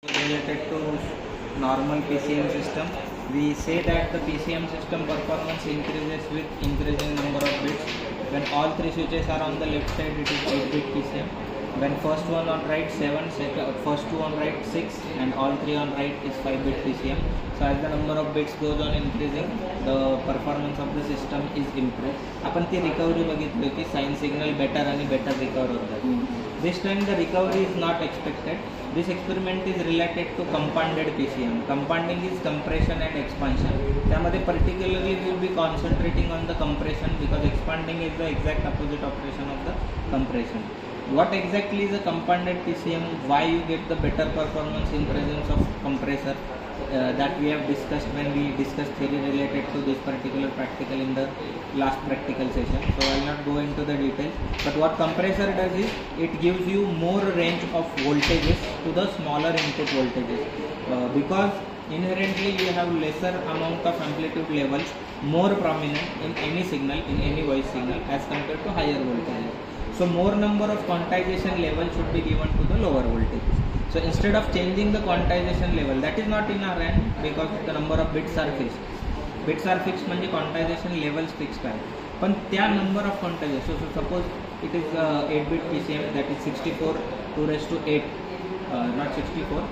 Related to normal PCM system, we say that the PCM system performance increases with increasing number of bits. When all three switches are on the left side, it is 8-bit PCM. When first one on right 7, first two on right 6, and all three on right is 5-bit PCM. So as the number of bits goes on increasing, the performance of the system is improved. आपण ती recovery बघितली की sign signal better आणि better recover होतात. This time the recovery is not expected. This experiment is related to compounded PCM. Compounding is compression and expansion. त्यामध्ये particularly we will be concentrating on the compression because expanding is the exact opposite operation of the compression. What exactly is a compounded PCM? Why you get the better performance in presence of compressor? That we have discussed when we discussed theory related to this particular practical in the last practical session. So I will not go into the details. But what compressor does is it gives you more range of voltages to the smaller input voltages because inherently you have lesser amount of amplitude levels more prominent in any signal, in any voice signal as compared to higher voltages. So more number of quantization level should be given to the lower voltages. So instead of changing the quantization level, that is not in our hand because the number of bits are fixed. Bits are fixed म्हणजे quantization levels fixed आहे. पण त्या number of quantization, so suppose it is 8-bit PCM, that is 64 to raise to 8, not 64,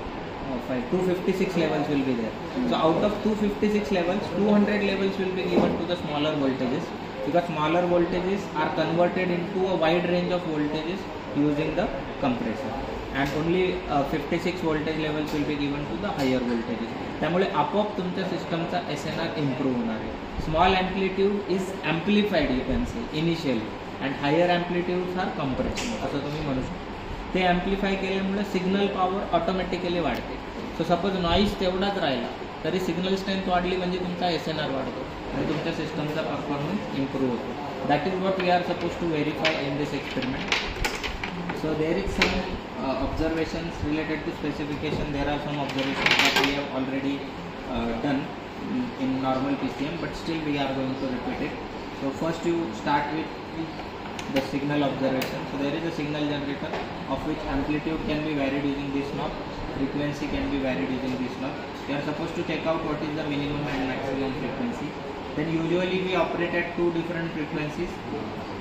256 levels will be there. So out of 256 levels, 200 levels will be given to the smaller voltages because smaller voltages are converted into a wide range of voltages using the compressor. And only 56 voltage levels will be given to the higher voltages. त्यामुळे आपोआप तुमच्या सिस्टमचा SNR improve होणार आहे. Small amplitude is amplified you can say initially and higher amplitudes are compressed असं तुम्ही म्हणू शकता. ते ॲम्प्लिफाय केल्यामुळे सिग्नल पॉवर ऑटोमॅटिकली वाढते. सो सपोज नॉईज तेवढाच राहिला तरी सिग्नल स्ट्रेंथ वाढली म्हणजे तुमचा SNR वाढतो आणि तुमच्या सिस्टमचा परफॉर्मन्स इम्प्रूव्ह होतो. That is what we are suppose to verify in this experiment. So there is some observations related to specification. There are some observations that we have already done in normal PCM, but still we are going to repeat it. So first you start with the signal observation. So there is a signal generator of which amplitude can be varied using this knob, frequency can be varied using this knob. You are supposed to check out what is the minimum and maximum frequency. Then usually we operate at two different frequencies.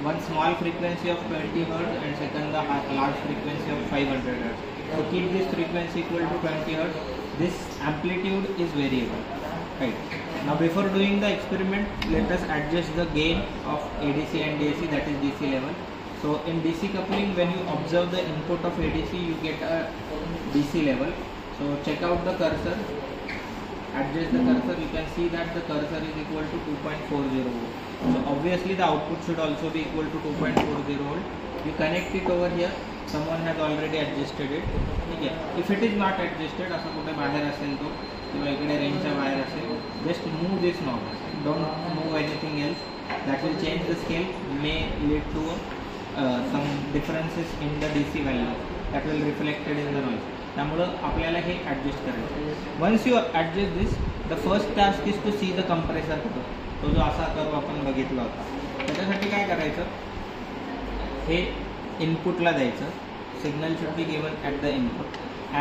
One small frequency of 20 Hz and second the large frequency of 500 Hz. So keep this frequency equal to 20 Hz. This amplitude is variable. Right. Now before doing the experiment, let us adjust the gain of ADC and DAC, that is DC level. So in DC coupling, when you observe the input of ADC, you get a DC level. So check out the cursor. Adjust the cursor, you can see that the cursor is equal to 2.40 volt. So obviously the output should also be equal to 2.40 volt. You connect it over here. Someone has already adjusted it. Okay. If it is not adjusted, असं कुठे बाहेर असेल तो किंवा इकडे रेंजच्या बाहेर असेल, just move this knob. Don't move anything else. That will change the scale. May lead to some differences in the DC value. That will reflected in the noise. त्यामुळं आपल्याला हे ॲडजस्ट करायचं. Once you adjust this, the first task is to see the compressor curve. तो जो असा curve आपण बघितला होता त्याच्यासाठी काय करायचं, हे इनपुटला द्यायचं. Signal should be given at the input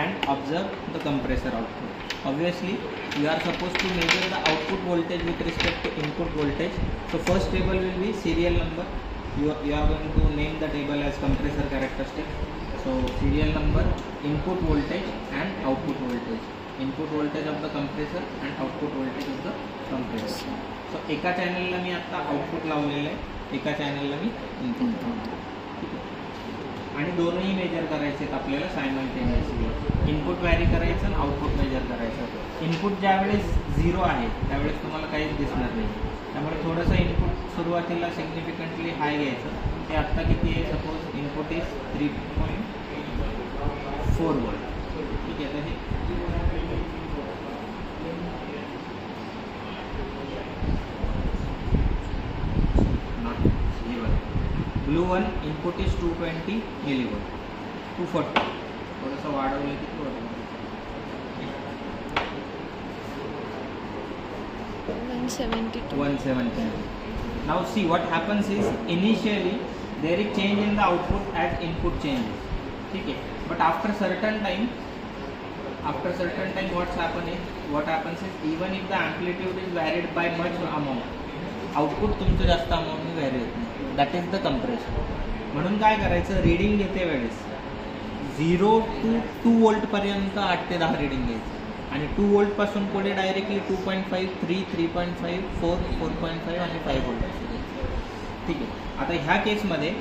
and observe the compressor output. Obviously you are suppose to measure the output voltage with respect to input voltage. So first table will be serial number. You are going to name the table as compressor characteristic. So serial number, input voltage and output voltage. Input voltage of the compressor and output voltage of the compressor. So एका चॅनलला मी आता output लावलेलं आहे, एका चॅनलला मी input लावलेलं आहे आणि दोनही मेजर करायचे आहेत आपल्याला सायमल्टेनियसली. इनपुट व्हॅरी करायचं आणि आउटपुट मेजर करायचं. इनपुट ज्यावेळेस 0 आहे त्यावेळेस तुम्हाला काहीच दिसणार नाही. त्यामुळे थोडंसं इनपुट सुरुवातीला सिग्निफिकंटली हाय घ्यायचं. ते आत्ता किती आहे, सपोज इनपुट इज 3.4 वोल्ट. ठीक आहे. तर हे blue one input is 220 millivolt, 240. थोडंसं वाढवलं की 170. Now see what happens is initially there is change in the output as input changes. ठीक है. But after certain time after certain time what happens is even if the amplitude is varied by much amount, output तुमचं जास्त अमाऊंटने vary होत नाही. That is the compression. म्हणून काय करायचं, reading घेते वेळेस 0 to 2 वोल्टपर्यंत 8 ते 10 रीडिंग घ्यायचं आणि 2 वोल्टपासून पुढे डायरेक्टली 2.5, 3, 3.5, 4, 4.5 आणि 5 वोल्ट असं घ्यायचं. ठीक आहे. आता ह्या केसमध्ये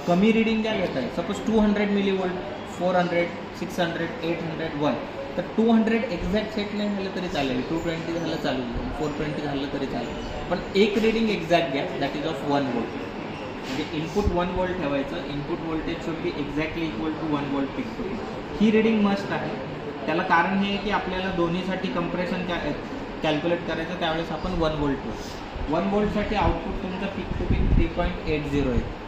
कमी रीडिंग काय घेत आहे, सपोज 200 मिलीवोल्ट, 400, 600, 800, 1, तर 200 एक्झॅक्ट सेट नाही झालं तरी चालेल, 220 झालं चालेल, 420 झालं तरी चालेल, पण एक रीडिंग एक्झॅक्ट घ्या, दॅट इज ऑफ 1 वोल्ट. म्हणजे इनपुट 1 वोल्ट ठेवायचं, input voltage should be exactly equal to 1 volt peak to peak. ही रीडिंग मस्ट आहे. त्याला कारण हे आहे की आपल्याला दोन्हीसाठी कंप्रेशन कॅल्क्युलेट करायचं, त्यावेळेस आपण 1 वोल्ट ठेवू. 1 वोल्टसाठी आउटपुट तुमचं पिक टू पिक 3.80 आहे.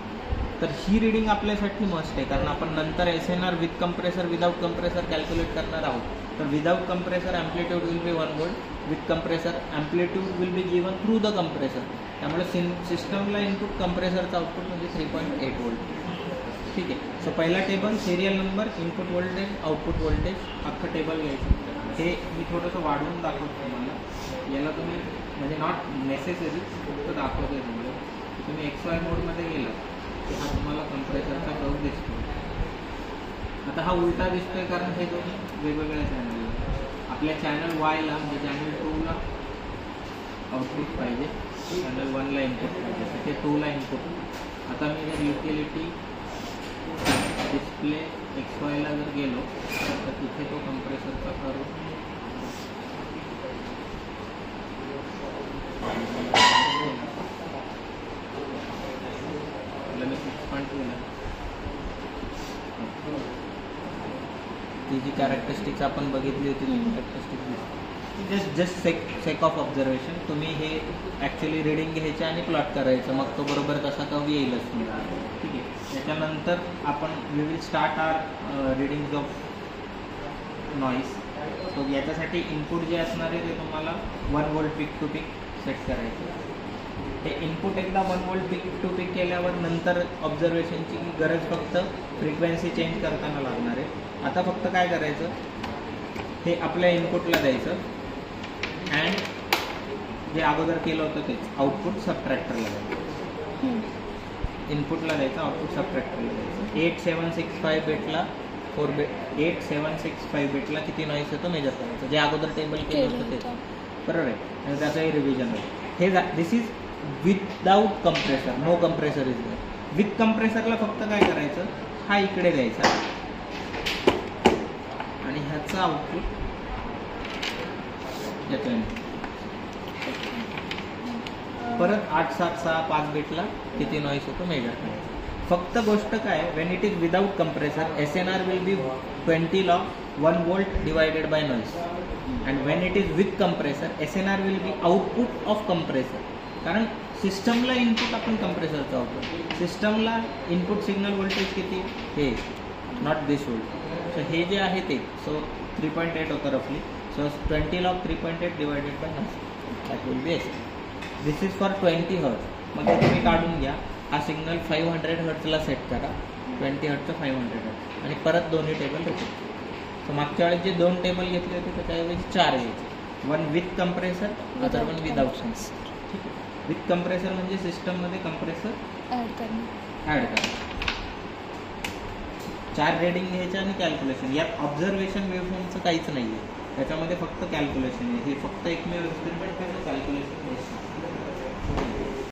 तर ही रीडिंग आपल्यासाठी मस्ट आहे, कारण आपण नंतर SNR with compressor without compressor calculate करणार आहोत. तर without compressor amplitude will be 1 volt, with compressor amplitude will be given through the compressor. त्यामुळे सिस्टमला इनपुट कंप्रेसरचा आउटपुट म्हणजे 3.8 वोल्ट. ठीक आहे. सो पहिला table, serial number, input voltage, output voltage, अख्खं टेबल घ्यायचं. हे मी थोडंसं वाढवून दाखवतो तुम्हाला. याला तुम्ही म्हणजे नॉट नेसेसरी, फक्त दाखवतोय तुम्हाला. तुम्ही XY मोडमध्ये गेला हा तुम्हाला कंप्रेसरचा कर्व दिसतो. आता हा उलटा दिसतोय कारण हे दोन वेगवेगळ्या चॅनल. आपल्या चॅनल वायला म्हणजे चॅनल 2ला आउटपुट पाहिजे, चॅनल 1ला इनपुट पाहिजे, तिथे 2ला इनपुट. आता मी जर युटिलिटी डिस्प्ले XYला जर गेलो तर तिथे तो कंप्रेसरचा कर्व ती जी कॅरेक्टरिस्टिक्स आपण बघितली होती ती characteristics just sake of observation. तुम्ही हे ॲक्च्युली रीडिंग घ्यायचं आणि प्लॉट करायचं, मग तो बरोबर तसा कर्व येईलच तुम्हाला. ठीक आहे. त्याच्यानंतर आपण we will start our readings of noise. So याच्यासाठी इनपुट जे असणार आहे ते तुम्हाला 1 volt peak to peak set करायचं. हे इनपुट एकदा 1 वोल्ट पिक टू पिक केल्यावर नंतर ऑब्झर्वेशनची गरज फक्त फ्रिक्वेन्सी चेंज करताना लागणार आहे. आता फक्त काय करायचं, हे आपल्या इनपुटला द्यायचं अँड जे अगोदर केलं होतं तेच आउटपुट सबट्रॅक्टरला द्यायचं. इनपुटला द्यायचं, आउटपुट सबट्रॅक्टरला द्यायचं. 8765 बिटला 4 बिट 8765 बिटला किती नॉईस येतो मेजर करायचं, जे अगोदर टेबल केलं होतं तेच. बरोबर आहे. आणि त्याचंही रिव्हिजन होईल. हे this is without compressor, no compressor is there. With कंप्रेसरला फक्त काय करायचं, हा इकडे द्यायचा आणि ह्याचं आउटपुट येतो. परत 8765 बिटला किती नॉईस होतो मेजर करायचं. फक्त गोष्ट काय, Wien it is without compressor SNR will be 20 log 1 volt divided by noise. And Wien it is with compressor SNR will be output of compressor. कारण सिस्टमला इनपुट आपण कंप्रेसरचा आउटपुट, सिस्टमला इनपुट सिग्नल व्होल्टेज किती, हे नॉट दिस वोल्ट. सो हे जे आहे ते, सो 3.8 होतं रफली. So 20 log 3.8 divided by noise, that will be SNR. This is for 20 hertz. मग ते तुम्ही काढून घ्या. हा सिग्नल 500 हर्ट्जला सेट करा, 20 हर्ट्जचं 500 हर्ट्ज, आणि परत दोन्ही टेबल रिपीट. सो मागच्या वेळेस जे 2 टेबल घेतले होते त्याच्याऐवजी 4 घ्यायचे. 1 with compressor, other 1 without sense. ठीक आहे. विथ कंप्रेसर म्हणजे सिस्टममध्ये कंप्रेसर ॲड करा. 4 रीडिंग घ्यायचं आणि कॅल्क्युलेशन. यात ऑब्झर्वेशन वेव्हफॉर्मचं काहीच नाही आहे, त्याच्यामध्ये फक्त कॅल्क्युलेशन आहे. हे फक्त एकमेव